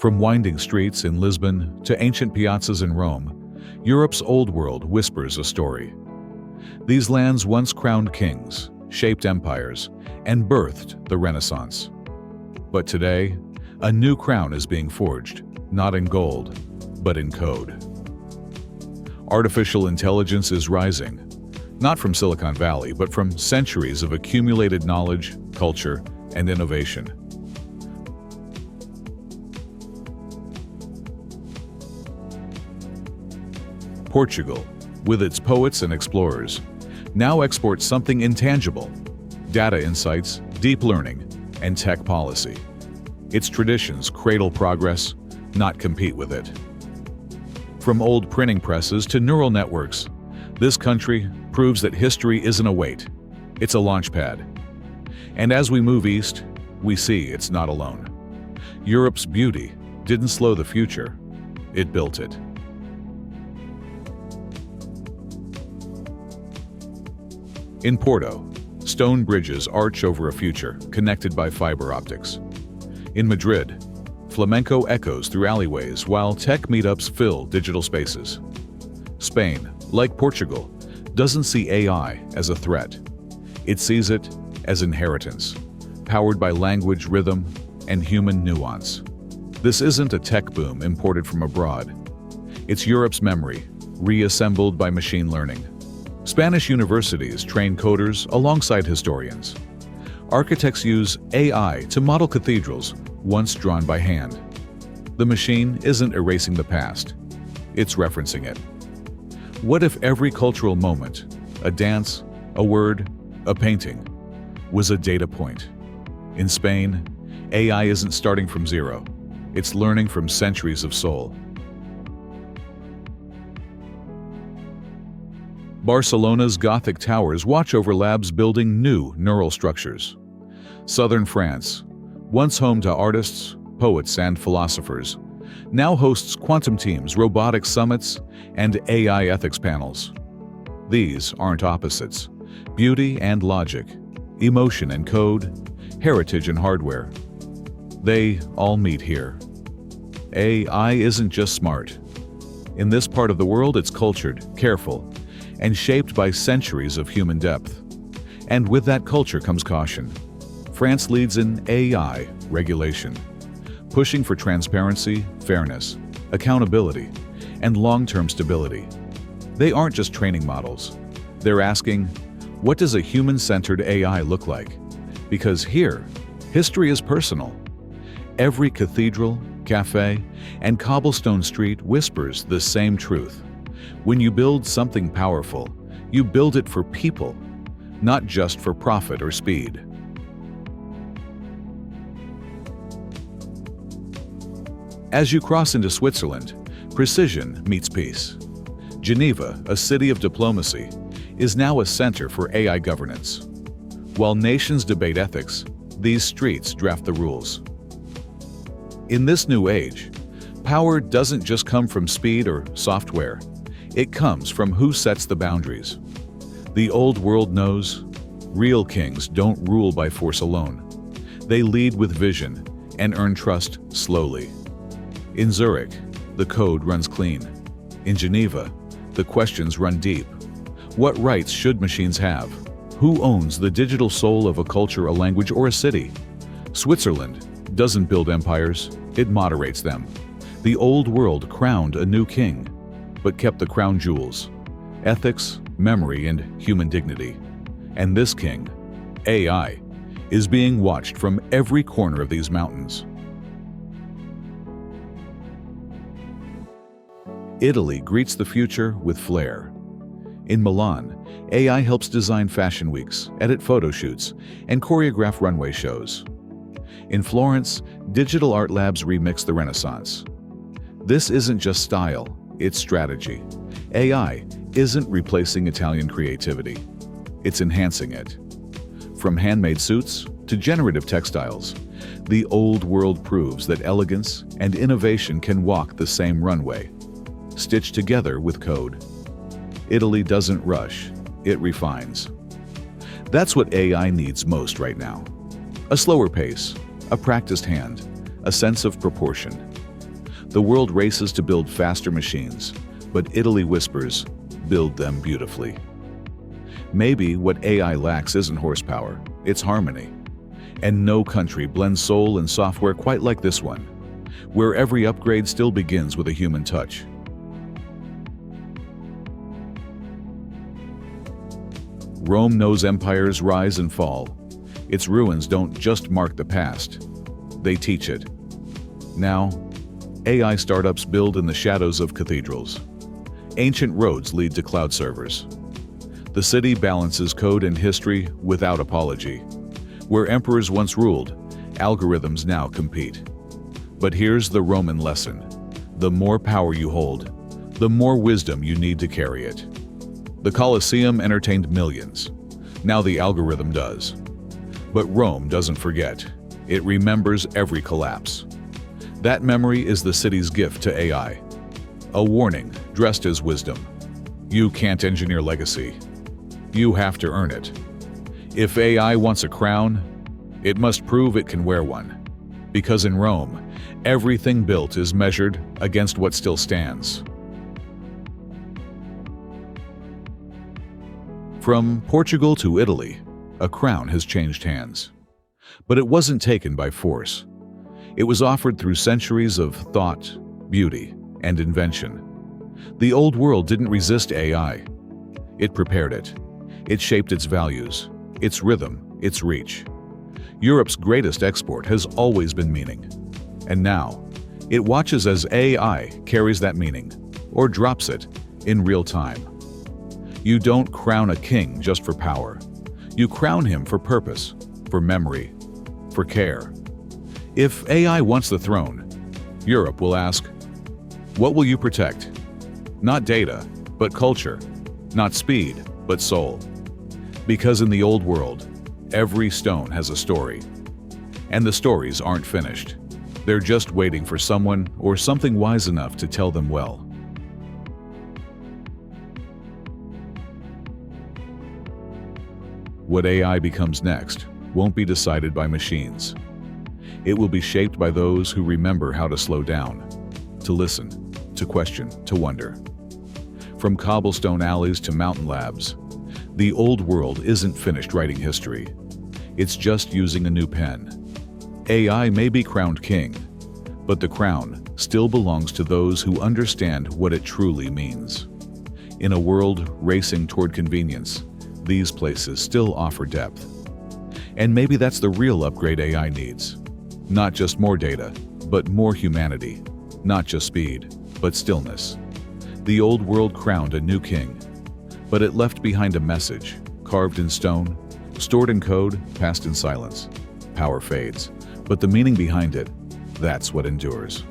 From winding streets in Lisbon to ancient piazzas in Rome, Europe's old world whispers a story. These lands once crowned kings, shaped empires, and birthed the Renaissance. But today, a new crown is being forged, not in gold, but in code. Artificial intelligence is rising, not from Silicon Valley, but from centuries of accumulated knowledge, culture, and innovation. Portugal, with its poets and explorers, now exports something intangible: data insights, deep learning, and tech policy. Its traditions cradle progress, not compete with it. From old printing presses to neural networks, this country proves that history isn't a weight, it's a launchpad. And as we move east, we see it's not alone. Europe's beauty didn't slow the future, it built it. In Porto, stone bridges arch over a future connected by fiber optics. In Madrid, flamenco echoes through alleyways while tech meetups fill digital spaces. Spain, like Portugal, doesn't see AI as a threat. It sees it as inheritance, powered by language, rhythm, and human nuance. This isn't a tech boom imported from abroad. It's Europe's memory, reassembled by machine learning. Spanish universities train coders alongside historians. Architects use AI to model cathedrals once drawn by hand. The machine isn't erasing the past, it's referencing it. What if every cultural moment, a dance, a word, a painting, was a data point? In Spain, AI isn't starting from zero, it's learning from centuries of soul. Barcelona's Gothic towers watch over labs building new neural structures. Southern France, once home to artists, poets, and philosophers, now hosts quantum teams, robotics summits, and AI ethics panels. These aren't opposites. Beauty and logic, emotion and code, heritage and hardware. They all meet here. AI isn't just smart. In this part of the world, it's cultured, careful, and shaped by centuries of human depth. And with that culture comes caution. France leads in AI regulation, pushing for transparency, fairness, accountability, and long-term stability. They aren't just training models. They're asking, what does a human-centered AI look like? Because here, history is personal. Every cathedral, cafe, and cobblestone street whispers the same truth. When you build something powerful, you build it for people, not just for profit or speed. As you cross into Switzerland, precision meets peace. Geneva, a city of diplomacy, is now a center for AI governance. While nations debate ethics, these streets draft the rules. In this new age, power doesn't just come from speed or software. It comes from who sets the boundaries. The old world knows real kings don't rule by force alone. They lead with vision and earn trust slowly. In Zurich, the code runs clean. In Geneva, the questions run deep. What rights should machines have? Who owns the digital soul of a culture, a language, or a city? Switzerland doesn't build empires, it moderates them. The old world crowned a new king, but kept the crown jewels: ethics, memory, and human dignity. And this king, AI, is being watched from every corner of these mountains. Italy greets the future with flair. In Milan, AI helps design fashion weeks, edit photo shoots, and choreograph runway shows. In Florence, digital art labs remix the Renaissance. This isn't just style, it's strategy. AI isn't replacing Italian creativity, it's enhancing it. From handmade suits to generative textiles, the old world proves that elegance and innovation can walk the same runway, stitched together with code. Italy doesn't rush, it refines. That's what AI needs most right now. A slower pace, a practiced hand, a sense of proportion. The world races to build faster machines, but Italy whispers, build them beautifully. Maybe what AI lacks isn't horsepower, it's harmony. And no country blends soul and software quite like this one, where every upgrade still begins with a human touch. Rome knows empires rise and fall. Its ruins don't just mark the past, they teach it. Now, AI startups build in the shadows of cathedrals. Ancient roads lead to cloud servers. The city balances code and history without apology. Where emperors once ruled, algorithms now compete. But here's the Roman lesson. The more power you hold, the more wisdom you need to carry it. The Colosseum entertained millions. Now the algorithm does. But Rome doesn't forget. It remembers every collapse. That memory is the city's gift to AI. A warning dressed as wisdom. You can't engineer legacy. You have to earn it. If AI wants a crown, it must prove it can wear one. Because in Rome, everything built is measured against what still stands. From Portugal to Italy, a crown has changed hands. But it wasn't taken by force. It was offered through centuries of thought, beauty, and invention. The old world didn't resist AI. It prepared it. It shaped its values, its rhythm, its reach. Europe's greatest export has always been meaning. And now, it watches as AI carries that meaning, or drops it, in real time. You don't crown a king just for power. You crown him for purpose, for memory, for care. If AI wants the throne, Europe will ask, what will you protect? Not data, but culture. Not speed, but soul. Because in the old world, every stone has a story. And the stories aren't finished. They're just waiting for someone or something wise enough to tell them well. What AI becomes next won't be decided by machines. It will be shaped by those who remember how to slow down, to listen, to question, to wonder. From cobblestone alleys to mountain labs, the old world isn't finished writing history. It's just using a new pen. AI may be crowned king, but the crown still belongs to those who understand what it truly means. In a world racing toward convenience, these places still offer depth. And maybe that's the real upgrade AI needs. Not just more data, but more humanity. Not just speed, but stillness. The old world crowned a new king, but it left behind a message, carved in stone, stored in code, passed in silence. Power fades, but the meaning behind it, that's what endures.